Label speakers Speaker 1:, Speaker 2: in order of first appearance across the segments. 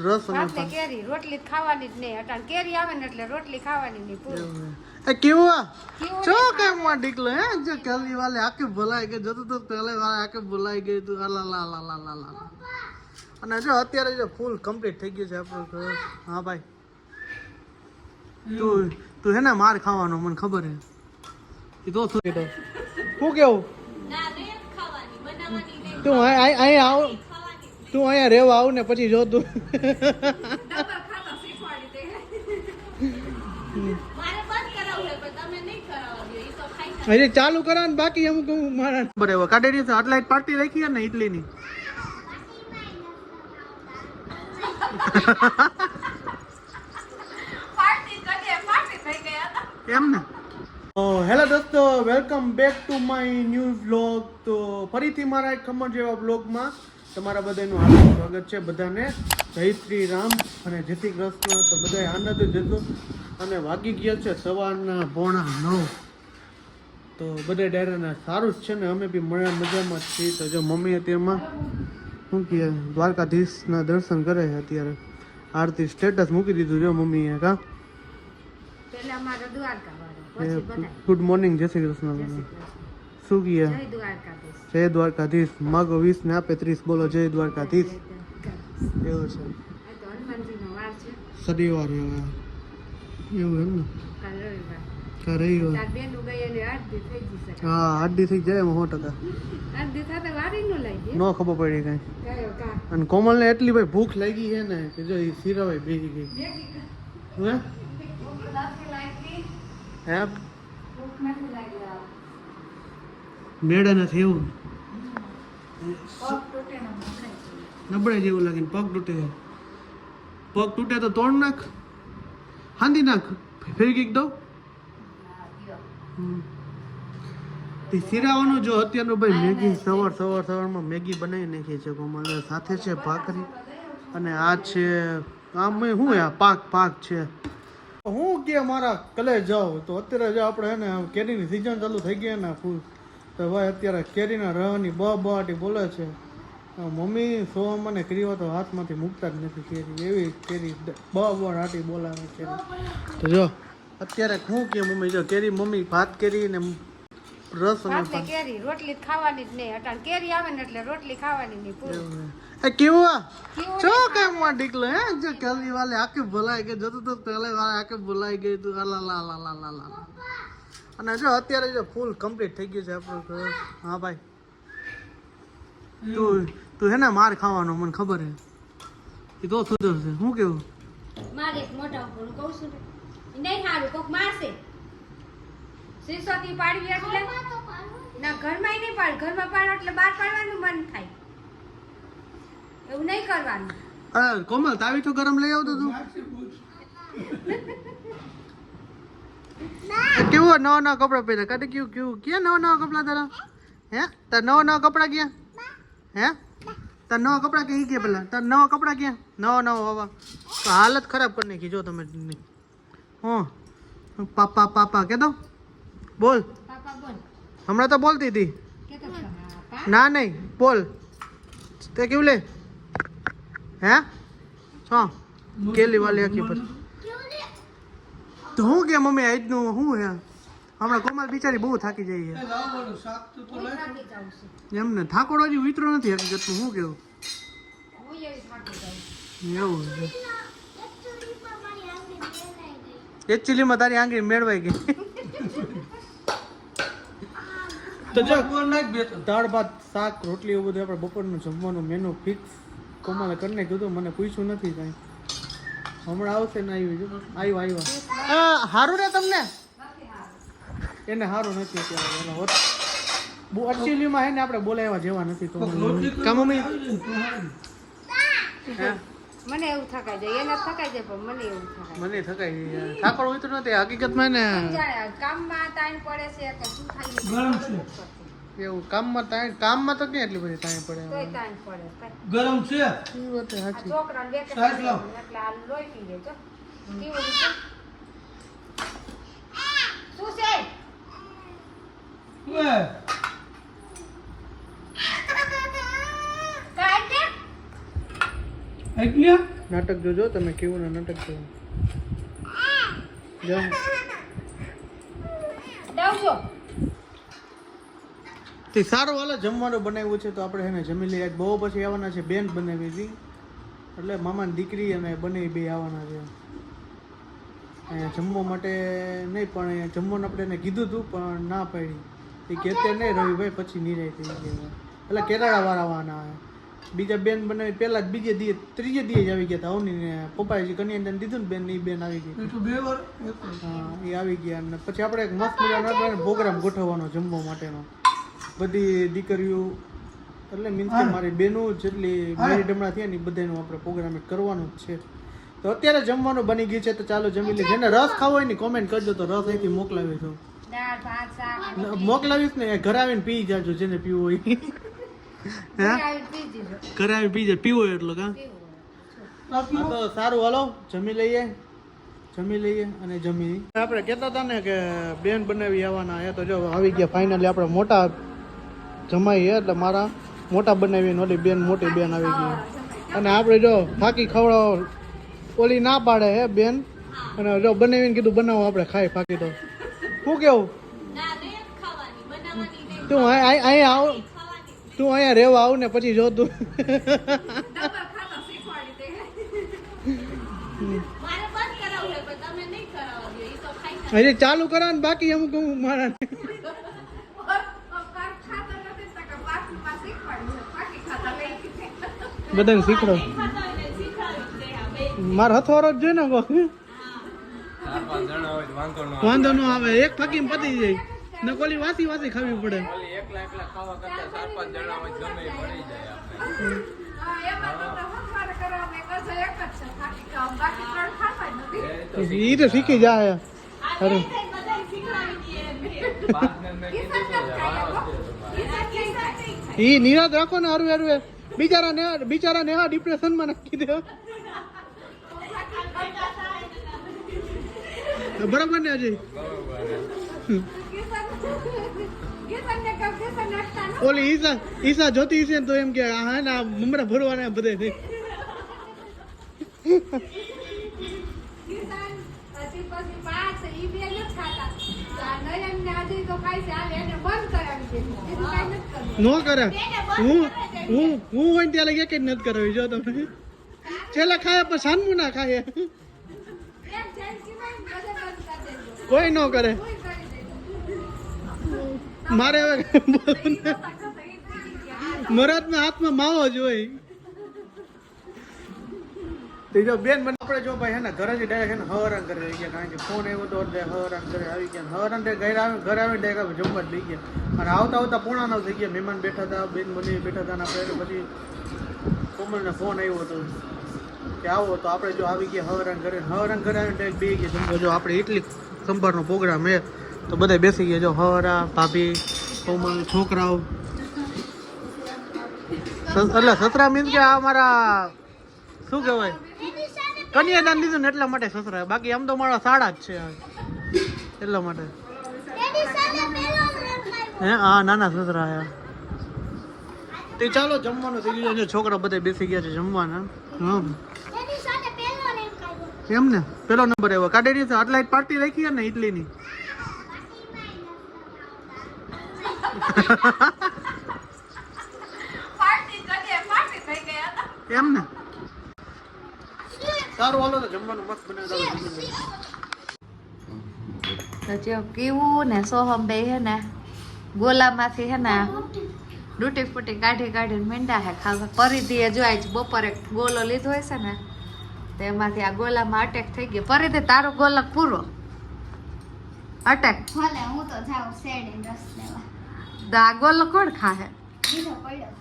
Speaker 1: રસ અને
Speaker 2: ભાત ને કેરી રોટલી ખાવાની જ નહીં. અટાણ કેરી આવે ને એટલે રોટલી ખાવાની નહીં પૂરું.
Speaker 1: એ કેવું છો કેમ માં ડીકલો હે જે કેલી વાલે આકે ભલાઈ ગઈ જતો તો પેલે વાલે આકે ભલાઈ ગઈ તું લા લા લા લા લા લા. અને જો અત્યારે જો ફૂલ કમ્પ્લીટ થઈ ગયું છે આપણું ઘર. હા ભાઈ તું હે ને માર ખાવાનો મને ખબર હે. એ તો શું કેતો શું કેવું
Speaker 3: ના રે ખાવાની બનાવવાની નહીં.
Speaker 1: તું અહીંયા આવ તું અહીંયા રહેવા આવ ને પછી જો તું
Speaker 3: ડબલ ખાતા શીખવાડી દે. મારે બંધ કરાવવું છે પણ તમે નહીં કરાવવા દો. ઈ તો ખાઈ
Speaker 1: હજી ચાલુ કરા ને બાકી અમુક મારા બરાબર કાઢી દીધું આટલા પાર્ટી રાખી ને ઇડલીની
Speaker 3: પાર્ટી થઈ ગયા.
Speaker 1: એમ ને હેલો દોસ્તો welcome back to my new vlog. તો ફરીથી મારા એક ખમણ જેવા વ્લોગમાં તમારા બધાનું હાર્દિક સ્વાગત છે. બધાને જય શ્રી રામ અને જય શ્રી કૃષ્ણ. તો બધા આનંદ જતો અને વાગી ગયા છે સવારના 8:45. તો બધા ડાયરાના સારું જ છે ને અમે બી મજામાં જ છીએ. તો જો મમ્મી અત્યારમાં શું કહે દ્વારકાધીશના દર્શન કરે છે. અત્યારે આરતી સ્ટેટસ મૂકી દીધું જો મમ્મીએ કા
Speaker 2: પેલા મારો દ્વારકા વાળો પછી બધા
Speaker 1: ગુડ મોર્નિંગ જય શ્રી કૃષ્ણ. શું કહે
Speaker 2: જય દ્વારકાધીશ.
Speaker 1: જય દ્વારકાધીશ. માગો 20 ને આપે 30. બોલો જય દ્વારકાધીશ. એવું છે
Speaker 2: આ તો હનુમાનજીનો વાર છે.
Speaker 1: શનિવાર એવું એમ ને
Speaker 2: કાલ રવિવાર.
Speaker 1: રવિવાર
Speaker 2: તાર બેનું ગઈ એટલે આરતી થઈ જશે.
Speaker 1: હા 8 દી થઈ જાય 100%.
Speaker 2: આરતી થતા વારી ન લાગી.
Speaker 1: નો ખબર પડી કઈ.
Speaker 2: કયો કા
Speaker 1: અને કોમલને એટલી ભાઈ ભૂખ લાગી છે ને કે જો એ સિરાવાય બેસી ગઈ હે
Speaker 2: ભૂખ નથી લાગી.
Speaker 1: હે
Speaker 2: ભૂખ નથી લાગી.
Speaker 1: મેળે નથી એવું
Speaker 2: પગ તૂટે ને મખાય છે.
Speaker 1: નબળે જેવું લાગે ને પગ તૂટે. પગ તૂટે તો તોડ નાખ હાંધી નાખ ફેરી કીક દો. તે સિરાવાનું જો અત્યારનું ભાઈ મેગી સવારમાં મેગી બનાવી નાખી છે કોમલ. સાથે છે ભાખરી અને આ છે આમ શું આ પાક છે. હું કે મારા કલે જાઓ તો અત્યારે જો આપણે હે ને કેરીની સિઝન ચાલુ થઈ ગઈ ને ફૂલ. તો ભાઈ અત્યારે કેરીના રહની બહાટી બોલે છે. મમ્મી સો મને કરીવો તો હાથમાંથી મૂકતા જ નથી કેરી. એવી કેરી બહાટી બોલાવે કેરી. તો જો અત્યારે શું કે મમ્મી જો કેરી મમ્મી ભાત કેરી ને રસ અને
Speaker 2: ભાત ને કેરી રોટલી ખાવાની જ નહીં. અટાણ કેરી આવે ને એટલે રોટલી ખાવાની નહીં પૂરું.
Speaker 1: એ કેવું છો કેમ માં ડીકલો હે જે કેલી વાલે આકે ભલાઈ ગઈ જતો તો પેલે વાલે આકે ભલાઈ ગઈ તું લા લા લા લા લા લા. અને જો અત્યારે જો ફૂલ કમ્પ્લીટ થઈ ગયું છે આપણું ઘર. હા ભાઈ તું હે ને માર ખાવાનો મને ખબર હે. એ તો સુધરશે. શું કેવું
Speaker 2: મારે એક મોટા ઉપર કહું છું નહીં સારું કોક મારશે. શીશોથી પાડવી એટલે ના ઘરમાં નહીં પાડ. ઘરમાં પાડો એટલે બહાર પાડવાનું મન થાય. એવું નહીં કરવાનું.
Speaker 1: અરે કોમલ તાવી તો ગરમ લઈ આવતો તું. કેવું નવા નવા કપડા પહેર્યા કાઢે કેવું ક્યાં નવા કપડા તારા હે તાર નવા કપડા ક્યાં હે તાર નવા કપડા ક્યાં ગયા પેલા તાર નવા કપડા ક્યાં નવા હવા તો હાલત ખરાબ કરી નાખી જો તમે. પાપા કે દો બોલ
Speaker 2: પાપા બોલ.
Speaker 1: હમણાં તો બોલતી હતી.
Speaker 2: કે તો પાપા
Speaker 1: ના નહીં બોલ તે કેવું લે હે હા કેલી વાલી આખી પર તો હું કે મમ્મી આજનું શું હે હમણાં કોમલ બિચારી બહુ થાકી જાય છે.
Speaker 2: હું થાકી જાઉં છું.
Speaker 1: એમને થાકોડો હજી વિતરો નથી હકીકતનું. શું કેવું
Speaker 2: હું એવી થાકી જાઉં છું.
Speaker 1: એવું છે. એકચ્યુઅલીમાં તારી આંગળી મેળવાઈ ગઈ. તો જો દાળ ભાત શાક રોટલી એવું બધું આપણે બપોરનું જમવાનું મેનુ ફિક્સ કોમલે કરીને કીધું. મને પૂછ્યું નથી કાંઈ. હમણાં આવશે ને આવ્યા સારું ને તમને એને સારું નથી અત્યારે. એકચ્યુઅલીમાં હે ને આપણે બોલાવ્યા જેવા નથી તો કા મમ્મી
Speaker 2: મને એવું થકાઈ જાય. એને થકાઈ જાય પણ મને એવું થકાય.
Speaker 1: મને થકાઈ જાય. થાકડ હોય તો નથી હકીકતમાં ને
Speaker 2: જાણે કામમાં તાણ પડે છે કે શું થાય
Speaker 1: એવું કામમાં તો ક્યાં એટલી બધી ટાઈમ પડે.
Speaker 2: તોય તાણ પડે.
Speaker 4: ગરમ છે
Speaker 1: એ વાત સાચી.
Speaker 2: છોકરાને વેકેશન
Speaker 4: સાહેબ લાવ.
Speaker 2: એટલે આ લોહી પી લે. કેવું છે શું છે
Speaker 4: ઓય
Speaker 2: કાઢ
Speaker 1: નાટક જોજો તમે કેવું ને નાટક જોવો જાઓ
Speaker 2: દાવજો
Speaker 1: તે સારું હાલો જમવાનું બનાવ્યું છે તો આપણે એને જમી લઈએ બહુ પછી આવવાના છે બેન બનાવી હતી એટલે મામાની દીકરી અને બંને બે આવવાના છે અહીંયા જમવા માટે નહીં પણ અહીંયા જમવાનું આપણે એને કીધું હતું પણ ના પાડી એ કહેતે નહીં રવિભાઈ પછી નિરાય થઈ ગયા એટલે કેરાળાવાળા આવવાના બીજા બેન બનાવી પહેલા જ બીજે દીએ ત્રીજે દીએ જ આવી ગયા હતા અવની ને પપ્પાએ જે કન્યાદાન દીધું ને બેન એ બેન આવી ગઈ હા એ આવી ગયા અને પછી આપણે એક મસ્ત મજાનો પ્રોગ્રામ ગોઠવવાનો જમવા માટેનો બધી દીકરીઓ એટલે મીન્સ કે મારી બહેનો જેટલી મારી ડમણા થયા ને બધાનું આપણે પ્રોગ્રામ કરવાનું જ છે તો અત્યારે જમવાનું બની ગયું છે તો ચાલો જમી લઈએ જેને રસ ખાવો હોય ને કોમેન્ટ કરજો તો રસ અહીંથી મોકલાવીશું
Speaker 2: દાળ ભાત શાક
Speaker 1: મોકલાવીશ ને ઘરે આવીને પી જાજો જેને પીવું હોય ઘરે આવી પી જાય પીવો એટલો કા તો સારું હાલો જમી લઈએ અને જમી આપણે કહેતા હતા ને કે બેન બનાવી આવવાના એ તો જો આવી ગયા ફાઇનલી આપણે મોટા જમાઈ એટલે મારા મોટા બનાવીને ઓલી બેન મોટી બેન આવી ગઈ અને આપણે જો ફાકી ખવડાવો ઓલી ના પાડે હે બેન અને જો બનાવીને કીધું બનાવો આપણે ખાઈ ફાકી તો શું કેવું તું અહીંયા આવ તું અહીંયા રહેવા આવ ને પછી જો તું હજી ચાલુ કરા ને બાકી અમુક અમુક મારા બધાને શીખડો મારો હથવારો જ જોઈએ ને વાંધો ન આવે એક ફાકી પતી જાય ને કોલી વાસી વાસી ખાવી પડે ઈ તો શીખી જાય અરે ઈ નિરાત રાખો ને હારું હારું બિચારા ને ડિપ્રેશન માં નાખી દે બરાબર ને અજય ઓલી ઈસા જોતી હશે ને તો એમ કે હા ના મમરા ભરવાના બધે નો કરે હું હોય ત્યાં લગી એક જ નથી કરાવી જો તમે છેલ્લા ખાય પણ સાનમું ના ખાય કોઈ ન કરે મારે હવે મરદના હાથમાં માવો જ હોય જો બેન મને આપણે જો ભાઈ હે ને ઘરે જ ડાયરેક્ટ હે ને હવરાન કરે આવી ગયા કારણ કે ફોન આવ્યો તો એટલે હવરાન કરે આવી ગયા હવરાન ઘરે આવે ડાયરેક્ટ જમવા જ લઈ ગયા અને આવતા 9:30 થઈ ગયા મહેમાન બેઠા હતા બેન મને બેઠા હતા ને આપણે પછી કોમલને ફોન આવ્યો હતો કે આવો તો આપણે જો આવી ગયા હવરાન ઘરે આવીને ડાયરેક્ટ બે ગયા જમવા જો આપણે ઇડલી સંભારનો પ્રોગ્રામ હે તો બધા બેસી ગયા જો હવરા ભાભી કોમલ છોકરાઓ એટલે સસરા મીન્સ કે આ મારા શું કહેવાય કન્યાદાન લીધું ને એટલા માટે સસરા બાકી આમ તો મારા સાડા જ છે એટલા માટે હે હા નાના સસરા હે તે ચાલો જમવાનું થઈ ગયું છે છોકરા બધા બેસી ગયા છે જમવાના હા એમ ને પેલો નંબર આવ્યો કાઢી આટલા પાર્ટી રાખી ને ઇડલીની એમ ને સારું હાલો તો જમવાનું મસ્ત બનાવી
Speaker 2: જો કેવું ને સોહમ બે હે ને ગોલામાંથી હે ને ડૂટી ફૂટી કાઢીને મીંડા હે ખાવા પરિધીએ જો આજ બપોરે ગોલો લીધો હોય છે ને તો એમાંથી આ ગોલામાં અટેક થઈ ગયો પરિધિ તારો ગોલક પૂરો અટેક
Speaker 4: ભલે હું તો જાઉં શેરડીનો રસ લેવા.
Speaker 2: આ ગોલો કોણ ખાહે
Speaker 4: બીજો પડ્યો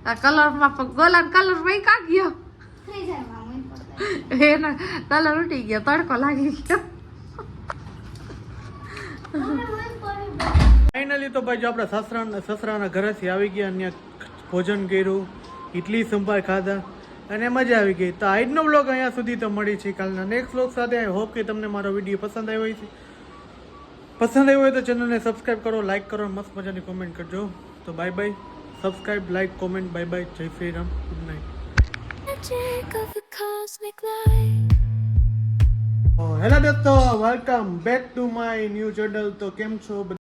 Speaker 2: આ કલરમાં ગોલા કલર ભાઈ કા ગયો
Speaker 4: ફ્રીઝરમાં મૂકી પડતો.
Speaker 2: એનો કલર ઉડી ગયો તડકો લાગી ગયો
Speaker 1: ફાઇનલી તો ભાઈ જો આપણે સસરાના ઘરેથી આવી ગયા અને ભોજન કર્યું ઇડલી સંભાર ખાધા અને મજા આવી ગઈ તો આજનો બ્લોગ અહીંયા સુધી તો મળી છે કાલના નેક્સ્ટ બ્લોગ સાથે આઈ હોપ કે તમને મારો વિડીયો પસંદ આવ્યો હોય તો ચેનલને સબસ્ક્રાઈબ કરો લાઈક કરો મસ્ત મજાની કોમેન્ટ કરજો તો bye bye subscribe like comment bye bye Jai Shri Ram good night. Hello દોસ્તો, welcome back to my new channel. તો કેમ છો?